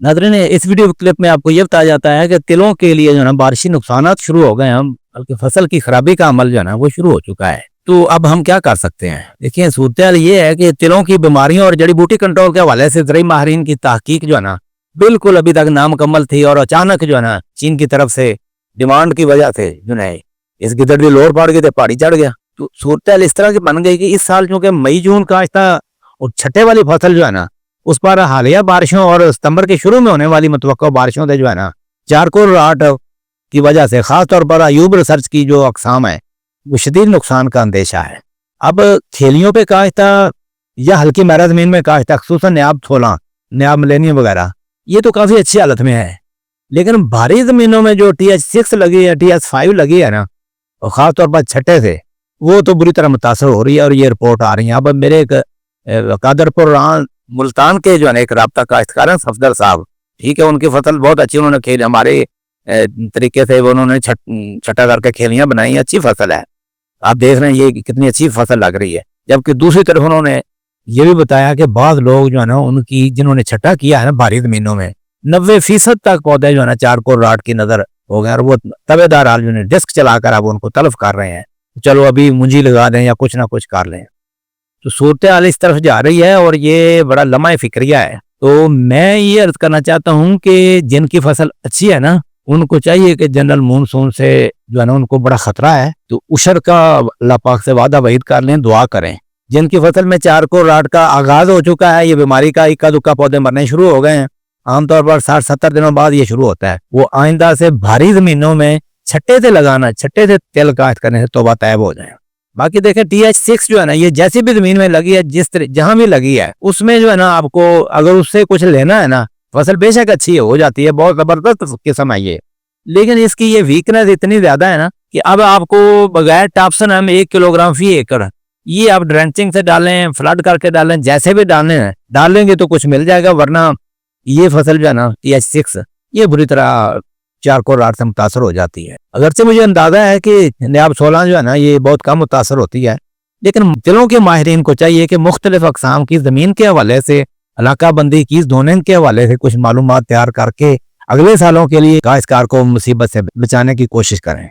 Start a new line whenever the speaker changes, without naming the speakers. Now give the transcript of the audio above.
नाज़रीन, इस video clip में आपको ये बताया जाता है कि तिलों के लिए जो है ना बारिशी नुकसानात शुरू हो गए हैं, बल्कि फसल की खराबी का अमल जो है ना वो शुरू हो चुका है। तो अब हम क्या कर सकते हैं? देखिए, सूरत ये है कि तिलों की बीमारियों और जड़ी बूटी कंट्रोल के हवाले से ज़राई माहिरीन की तहकीक जो है ना बिल्कुल अभी तक नामुकम्मल थी, और अचानक जो है ना चीन की तरफ से डिमांड की वजह से जो है इस गिदड़ की लोर पड़ गई तो पहाड़ी चढ़ गया। तो सूरत इस तरह की बन गई कि इस साल चूंकि मई जून का आहिस्ता और छठे वाली फसल जो है ना उस पर हालिया बारिशों और सितंबर के शुरू में होने वाली मुतवक्का बारिशों से जो है ना चारकोल राट की वजह से खास तौर पर अयूब रिसर्च की जो अकसाम है वो शदीद नुकसान का अंदेशा है। अब खेलियों पे काश्ता या हल्की मैरा जमीन में काश्ता, खसूसन न्याब थोला, न्याब मिलेनियम वगैरह, ये तो काफी अच्छी हालत में है। लेकिन भारी जमीनों में जो TH6 लगी है, TH5 लगी है ना, और खास तौर पर छठे से, वो तो बुरी तरह मुतासर हो रही है और ये रिपोर्ट आ रही है। अब मेरे एक कादरपुर मुल्तान के जो है एक राब्ता काश्तकार हैं सफदर साहब, ठीक है, उनकी फसल बहुत अच्छी, उन्होंने खेल हमारे तरीके से उन्होंने छठा करके खेलियां बनाई, अच्छी फसल है। आप देख रहे हैं ये कितनी अच्छी फसल लग रही है। जबकि दूसरी तरफ उन्होंने ये भी बताया कि बाद लोग जो है ना उनकी जिन्होंने छठा किया है ना भारी जमीनों में 90% तक पौधे जो है ना चारकोल राट की नजर हो गए, और वो तबेदार हाल जो है डिस्क चलाकर अब उनको तलफ कर रहे हैं। चलो अभी मुंजी लगा दें या कुछ ना कुछ कर लें। तो सूरत हाल इस तरफ जा रही है और ये बड़ा लम्हा फिक्रिया है। तो मैं ये अर्ज करना चाहता हूँ कि जिनकी फसल अच्छी है ना उनको चाहिए कि जनरल मानसून से जो है ना उनको बड़ा खतरा है, तो उशर का अल्लाह पाक से वादा वहीद कर लें, दुआ करें। जिनकी फसल में चारकोल राट का आगाज हो चुका है, ये बीमारी का इक्का दुक्का पौधे मरने शुरू हो गए हैं, आमतौर पर 60-70 दिनों बाद ये शुरू होता है, वो आइंदा से भारी जमीनों में छट्टे से लगाना, छट्टे से तेल काश्त करने से तौबा तैब हो जाए। बाकी देखें TH6 जो है ना ये जैसी भी जमीन में लगी है, जिस तरह जहां भी लगी है उसमें जो है ना आपको अगर उससे कुछ लेना है ना, फसल बेशक अच्छी हो जाती है, बहुत जबरदस्त किस्म है ये, लेकिन इसकी ये वीकनेस इतनी ज्यादा है ना कि अब आपको बगैर टापसन हम 1 किलोग्राम फी एकड़ ये आप ड्रेंचिंग से डालें, फ्लड करके डालें, जैसे भी डालेंगे तो कुछ मिल जाएगा, वरना ये फसल जो है ना TH6 ये बुरी तरह चारकोल राट से मुतासर हो जाती है। अगरचे मुझे अंदाजा है कि न्याब 16 जो है ना ये बहुत कम मुतासर होती है, लेकिन तिलों के माहिरीन को चाहिए कि मुख्तलिफ अकसाम की जमीन के हवाले से, इलाका बंदी की जोनिंग के हवाले से कुछ मालूमात तैयार करके अगले सालों के लिए काश्तकार को मुसीबत से बचाने की कोशिश करें।